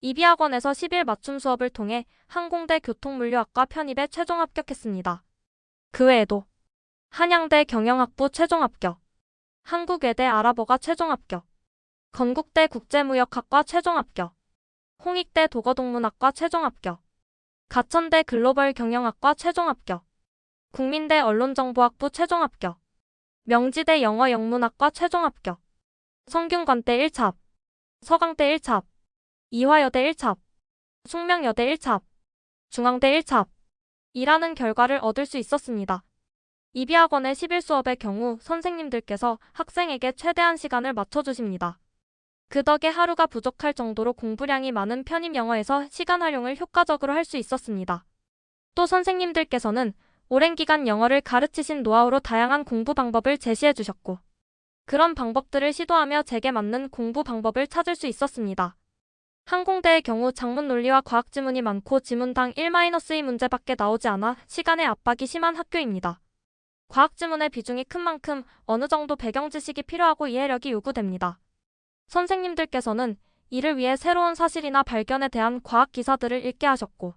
이비학원에서 10일 맞춤 수업을 통해 항공대 교통물류학과 편입에 최종 합격했습니다. 그 외에도 한양대 경영학부 최종 합격, 한국외대 아랍어가 최종 합격, 건국대 국제무역학과 최종 합격, 홍익대 도거동문학과 최종 합격, 가천대 글로벌 경영학과 최종 합격, 국민대 언론정보학부 최종 합격, 명지대 영어영문학과 최종 합격, 성균관대 1차, 서강대 1차, 이화여대 1차, 숙명여대 1차, 중앙대 1차 이라는 결과를 얻을 수 있었습니다. 이비학원의 10일 수업의 경우 선생님들께서 학생에게 최대한 시간을 맞춰주십니다. 그 덕에 하루가 부족할 정도로 공부량이 많은 편입 영어에서 시간 활용을 효과적으로 할 수 있었습니다. 또 선생님들께서는 오랜 기간 영어를 가르치신 노하우로 다양한 공부 방법을 제시해 주셨고, 그런 방법들을 시도하며 제게 맞는 공부 방법을 찾을 수 있었습니다. 항공대의 경우 작문 논리와 과학 지문이 많고 지문당 1-2 문제밖에 나오지 않아 시간의 압박이 심한 학교입니다. 과학 지문의 비중이 큰 만큼 어느 정도 배경 지식이 필요하고 이해력이 요구됩니다. 선생님들께서는 이를 위해 새로운 사실이나 발견에 대한 과학 기사들을 읽게 하셨고,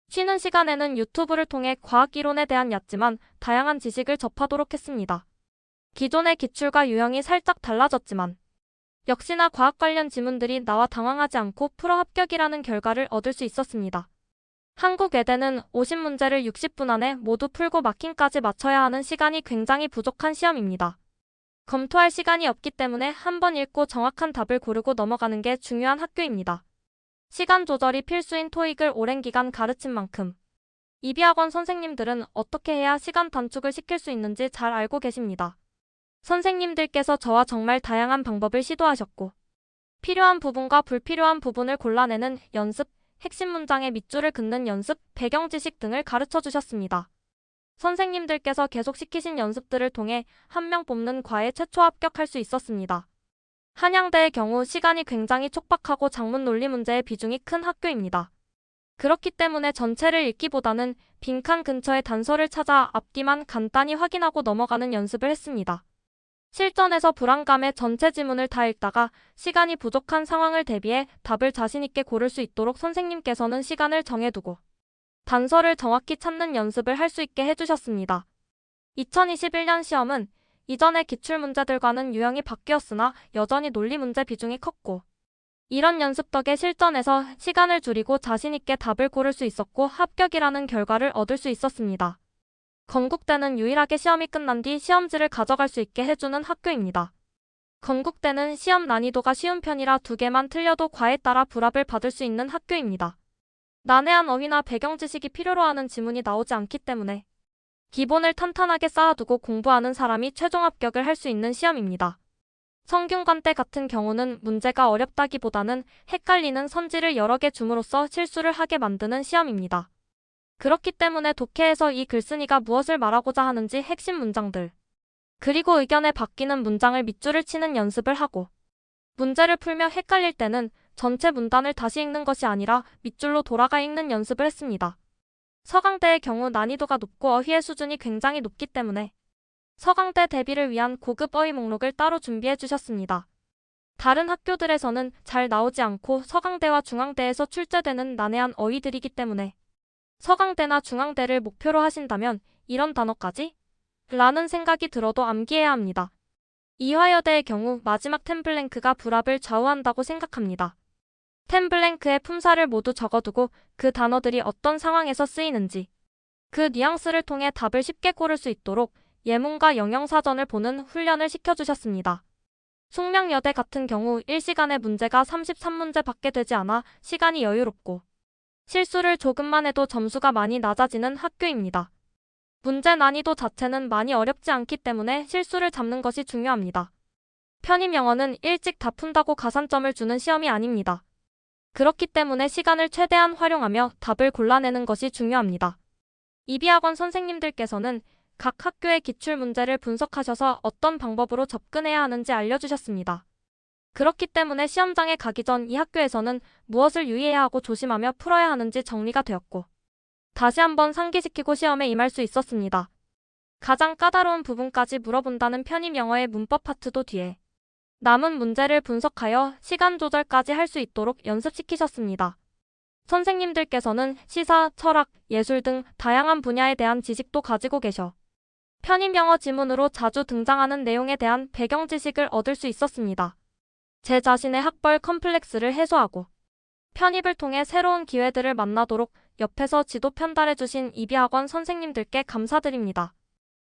쉬는 시간에는 유튜브를 통해 과학 이론에 대한 얕지만 다양한 지식을 접하도록 했습니다. 기존의 기출과 유형이 살짝 달라졌지만 역시나 과학 관련 지문들이 나와 당황하지 않고 풀어 합격이라는 결과를 얻을 수 있었습니다. 한국외대는 50문제를 60분 안에 모두 풀고 마킹까지 맞춰야 하는 시간이 굉장히 부족한 시험입니다. 검토할 시간이 없기 때문에 한 번 읽고 정확한 답을 고르고 넘어가는 게 중요한 학교입니다. 시간 조절이 필수인 토익을 오랜 기간 가르친 만큼 이비학원 선생님들은 어떻게 해야 시간 단축을 시킬 수 있는지 잘 알고 계십니다. 선생님들께서 저와 정말 다양한 방법을 시도하셨고, 필요한 부분과 불필요한 부분을 골라내는 연습, 핵심 문장의 밑줄을 긋는 연습, 배경 지식 등을 가르쳐 주셨습니다. 선생님들께서 계속 시키신 연습들을 통해 한 명 뽑는 과에 최초 합격할 수 있었습니다. 한양대의 경우 시간이 굉장히 촉박하고 작문 논리 문제의 비중이 큰 학교입니다. 그렇기 때문에 전체를 읽기보다는 빈칸 근처의 단서를 찾아 앞뒤만 간단히 확인하고 넘어가는 연습을 했습니다. 실전에서 불안감에 전체 지문을 다 읽다가 시간이 부족한 상황을 대비해 답을 자신있게 고를 수 있도록 선생님께서는 시간을 정해두고 단서를 정확히 찾는 연습을 할 수 있게 해주셨습니다. 2021년 시험은 이전의 기출문제들과는 유형이 바뀌었으나 여전히 논리 문제 비중이 컸고, 이런 연습 덕에 실전에서 시간을 줄이고 자신있게 답을 고를 수 있었고 합격이라는 결과를 얻을 수 있었습니다. 건국대는 유일하게 시험이 끝난 뒤 시험지를 가져갈 수 있게 해주는 학교입니다. 건국대는 시험 난이도가 쉬운 편이라 2개만 틀려도 과에 따라 불합을 받을 수 있는 학교입니다. 난해한 어휘나 배경 지식이 필요로 하는 지문이 나오지 않기 때문에 기본을 탄탄하게 쌓아두고 공부하는 사람이 최종 합격을 할 수 있는 시험입니다. 성균관대 같은 경우는 문제가 어렵다기보다는 헷갈리는 선지를 여러 개 줌으로써 실수를 하게 만드는 시험입니다. 그렇기 때문에 독해에서 이 글쓴이가 무엇을 말하고자 하는지 핵심 문장들, 그리고 의견에 바뀌는 문장을 밑줄을 치는 연습을 하고, 문제를 풀며 헷갈릴 때는 전체 문단을 다시 읽는 것이 아니라 밑줄로 돌아가 읽는 연습을 했습니다. 서강대의 경우 난이도가 높고 어휘의 수준이 굉장히 높기 때문에 서강대 대비를 위한 고급 어휘 목록을 따로 준비해 주셨습니다. 다른 학교들에서는 잘 나오지 않고 서강대와 중앙대에서 출제되는 난해한 어휘들이기 때문에 서강대나 중앙대를 목표로 하신다면 이런 단어까지? 라는 생각이 들어도 암기해야 합니다. 이화여대의 경우 마지막 템블랭크가 불합을 좌우한다고 생각합니다. 템블랭크의 품사를 모두 적어두고 그 단어들이 어떤 상황에서 쓰이는지, 그 뉘앙스를 통해 답을 쉽게 고를 수 있도록 예문과 영영사전을 보는 훈련을 시켜주셨습니다. 숙명여대 같은 경우 1시간에 문제가 33문제밖에 되지 않아 시간이 여유롭고 실수를 조금만 해도 점수가 많이 낮아지는 학교입니다. 문제 난이도 자체는 많이 어렵지 않기 때문에 실수를 잡는 것이 중요합니다. 편입 영어는 일찍 다 푼다고 가산점을 주는 시험이 아닙니다. 그렇기 때문에 시간을 최대한 활용하며 답을 골라내는 것이 중요합니다. 이비학원 선생님들께서는 각 학교의 기출문제를 분석하셔서 어떤 방법으로 접근해야 하는지 알려주셨습니다. 그렇기 때문에 시험장에 가기 전 이 학교에서는 무엇을 유의해야 하고 조심하며 풀어야 하는지 정리가 되었고, 다시 한번 상기시키고 시험에 임할 수 있었습니다. 가장 까다로운 부분까지 물어본다는 편입 영어의 문법 파트도 뒤에 남은 문제를 분석하여 시간 조절까지 할 수 있도록 연습시키셨습니다. 선생님들께서는 시사, 철학, 예술 등 다양한 분야에 대한 지식도 가지고 계셔 편입 영어 지문으로 자주 등장하는 내용에 대한 배경 지식을 얻을 수 있었습니다. 제 자신의 학벌 컴플렉스를 해소하고 편입을 통해 새로운 기회들을 만나도록 옆에서 지도 편달해주신 이비학원 선생님들께 감사드립니다.